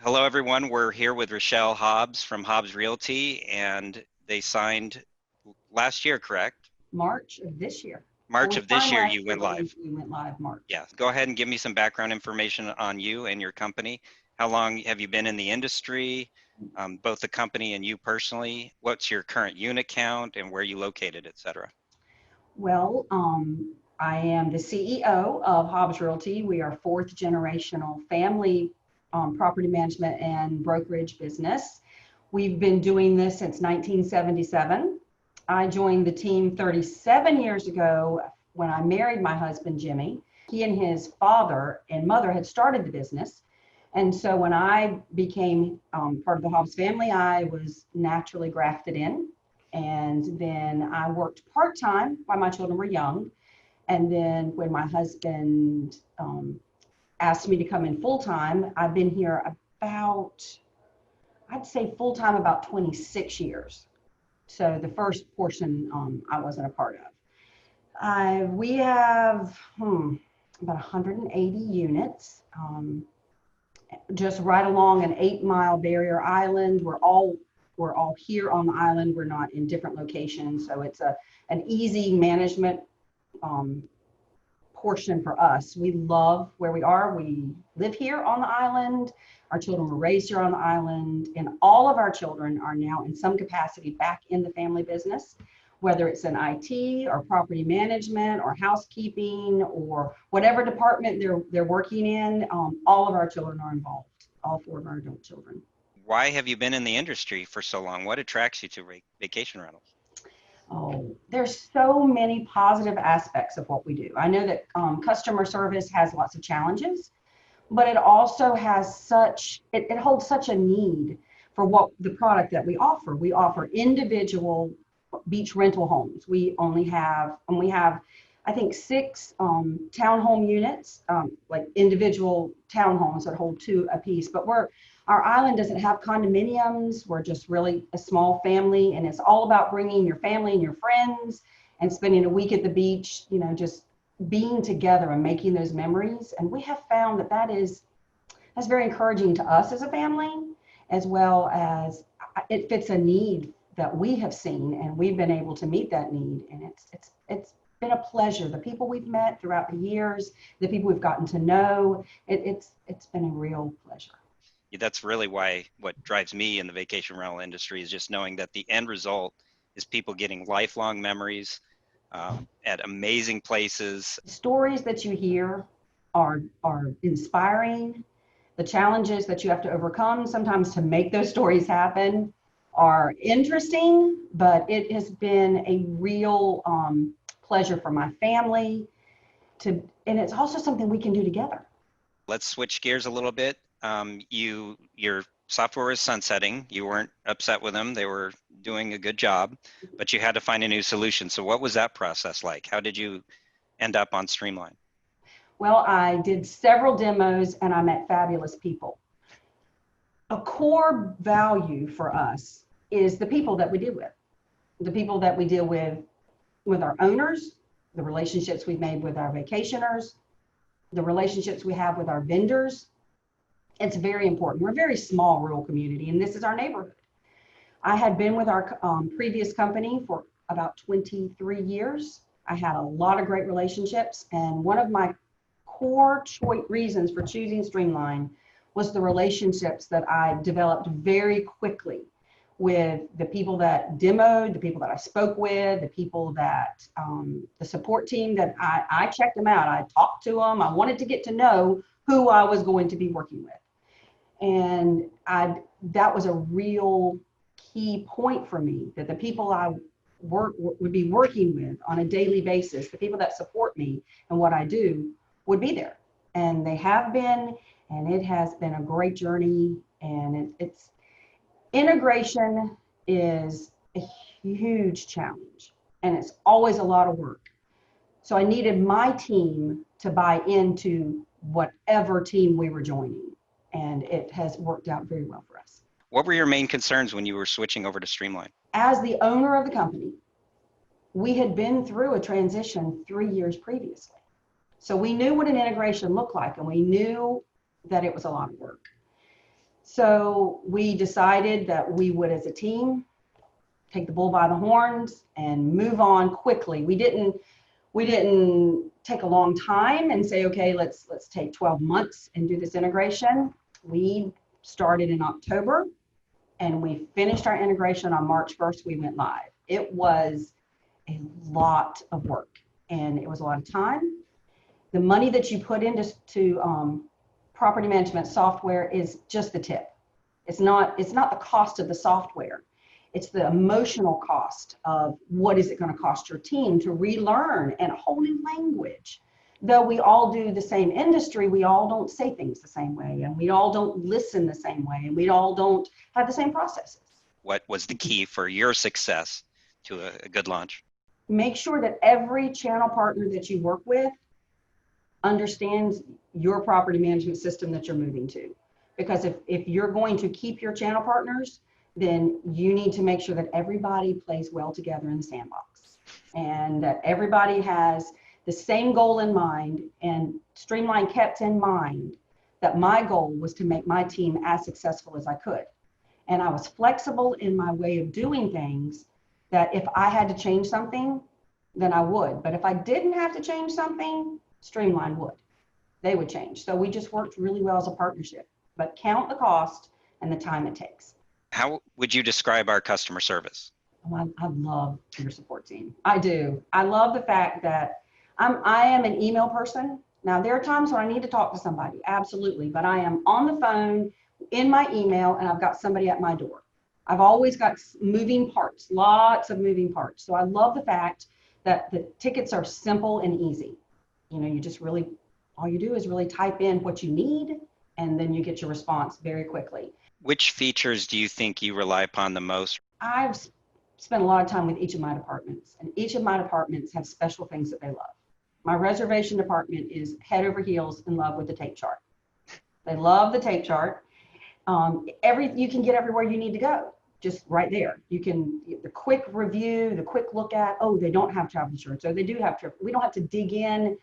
Hello, everyone. We're here with Rachele Hobbs from Hobbs Realty, and they signed last year, correct? March of this year. March We of this signed year, last you year, went but live. we went live March. Yeah, go ahead and give me some background information on you and your company. How long have you been in the industry, both the company and you personally? What's your current unit count and where you located, et cetera? Well, I am the CEO of Hobbs Realty. We are fourth generational family property management and brokerage business. We've been doing this since 1977. I joined the team 37 years ago when I married my husband, Jimmy. He and his father and mother had started the business. And so when I became part of the Hobbs family, I was naturally grafted in. And then I worked part-time while my children were young. And then when my husband asked me to come in full-time, I've been here about, I'd say full-time about 26 years. So the first portion I wasn't a part of. We have about 180 units, just right along an 8-mile barrier island. We're all here on the island. We're not in different locations, so it's an easy management portion for us. We love where we are. We live here on the island. Our children were raised here on the island, and all of our children are now in some capacity back in the family business, whether it's in IT or property management or housekeeping or whatever department they're working in. All of our children are involved, all 4 of our adult children. Why have you been in the industry for so long? What attracts you to vacation rentals? Oh, there's so many positive aspects of what we do. I know that customer service has lots of challenges, but it also has it holds such a need for what the product that we offer. We offer individual beach rental homes. We have, I think, 6 townhome units, like individual townhomes that hold 2 apiece. But our island doesn't have condominiums. We're just really a small family, and it's all about bringing your family and your friends and spending a week at the beach, just being together and making those memories. And we have found that that's very encouraging to us as a family, as well as it fits a need that we have seen, and we've been able to meet that need. And it's been a pleasure. The people we've met throughout the years, the people we've gotten to know, it's been a real pleasure. That's really what drives me in the vacation rental industry is just knowing that the end result is people getting lifelong memories at amazing places. Stories that you hear are inspiring. The challenges that you have to overcome sometimes to make those stories happen are interesting, but it has been a real pleasure for my family and it's also something we can do together. Let's switch gears a little bit. Your software was sunsetting. You weren't upset with them. They were doing a good job, but you had to find a new solution. So what was that process like? How did you end up on Streamline? Well, I did several demos and I met fabulous people. A core value for us is the people that we deal with. The people that we deal with our owners, the relationships we've made with our vacationers, the relationships we have with our vendors. It's very important. We're a very small rural community, and this is our neighborhood. I had been with our previous company for about 23 years. I had a lot of great relationships, and one of my core reasons for choosing Streamline was the relationships that I developed very quickly with the people that demoed, the people that I spoke with, the people that, the support team that I checked them out. I talked to them. I wanted to get to know who I was going to be working with. And that was a real key point for me, that the people I would be working with on a daily basis, the people that support me and what I do, would be there. And they have been, and it has been a great journey. And integration is a huge challenge, and it's always a lot of work. So I needed my team to buy into whatever team we were joining. And it has worked out very well for us. What were your main concerns when you were switching over to Streamline? As the owner of the company, we had been through a transition 3 years previously. So we knew what an integration looked like, and we knew that it was a lot of work. So we decided that we would, as a team, take the bull by the horns and move on quickly. We didn't take a long time and say, okay, let's take 12 months and do this integration. We started in October and we finished our integration on March 1st. We went live. It was a lot of work and it was a lot of time. The money that you put into property management software is just the tip. It's not the cost of the software. It's the emotional cost of what is it going to cost your team to relearn and a whole new language. Though we all do the same industry, we all don't say things the same way, and we all don't listen the same way, and we all don't have the same processes. What was the key for your success to a good launch? Make sure that every channel partner that you work with understands your property management system that you're moving to. Because if you're going to keep your channel partners, then you need to make sure that everybody plays well together in the sandbox and that everybody has the same goal in mind. And Streamline kept in mind that my goal was to make my team as successful as I could. And I was flexible in my way of doing things, that if I had to change something, then I would. But if I didn't have to change something, Streamline would. They would change. So we just worked really well as a partnership. But count the cost and the time it takes. How would you describe our customer service? Oh, I love your support team. I do. I love the fact that I am an email person. Now, there are times when I need to talk to somebody, absolutely. But I am on the phone, in my email, and I've got somebody at my door. I've always got moving parts, lots of moving parts. So I love the fact that the tickets are simple and easy. You know, you just really, all you do is really type in what you need, and then you get your response very quickly. Which features do you think you rely upon the most? I've spent a lot of time with each of my departments, and each of my departments have special things that they love. My reservation department is head over heels in love with the tape chart. They love the tape chart. You can get everywhere you need to go, just right there. You can, the quick review, the quick look at, oh, they don't have travel insurance, or they do have travel. We don't have to dig in.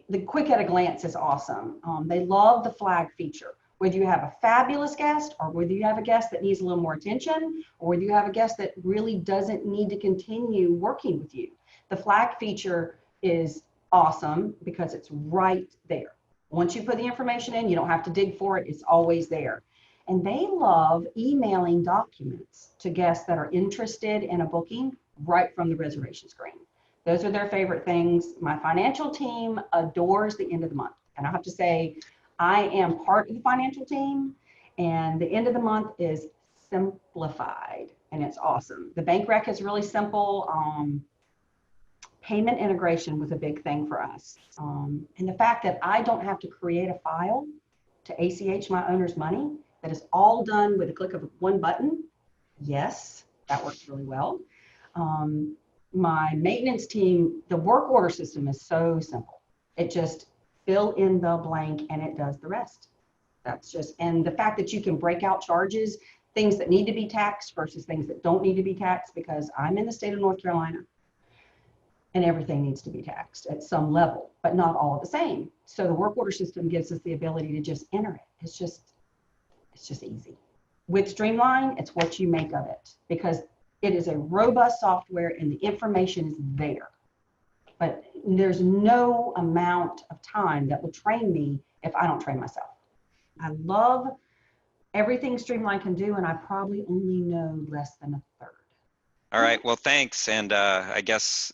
The quick at a glance is awesome. They love the flag feature. Whether you have a fabulous guest or whether you have a guest that needs a little more attention or whether you have a guest that really doesn't need to continue working with you. The flag feature is awesome because it's right there. Once you put the information in, you don't have to dig for it. It's always there. And they love emailing documents to guests that are interested in a booking right from the reservation screen. Those are their favorite things. My financial team adores the end of the month. And I have to say, I am part of the financial team, and the end of the month is simplified, and it's awesome. The bank rec is really simple. Payment integration was a big thing for us. And the fact that I don't have to create a file to ACH my owner's money, that is all done with a click of one button. Yes, that works really well. My maintenance team, the work order system is so simple. It just fill in the blank and it does the rest. That's just, and the fact that you can break out charges, things that need to be taxed versus things that don't need to be taxed, because I'm in the state of North Carolina and everything needs to be taxed at some level, but not all the same. So the work order system gives us the ability to just enter it. It's just easy. With Streamline, it's what you make of it, because it is a robust software and the information is there. But there's no amount of time that will train me if I don't train myself. I love everything Streamline can do, and I probably only know less than a third. All right, well, thanks. And I guess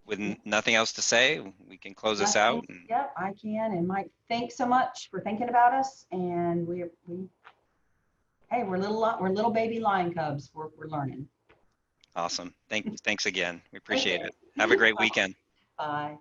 with nothing else to say, we can close this out. Yep, I can. And Mike, thanks so much for thinking about us. And hey, we're little baby lion cubs. We're learning. Awesome. Thanks again. We appreciate it. Have a great weekend. Bye.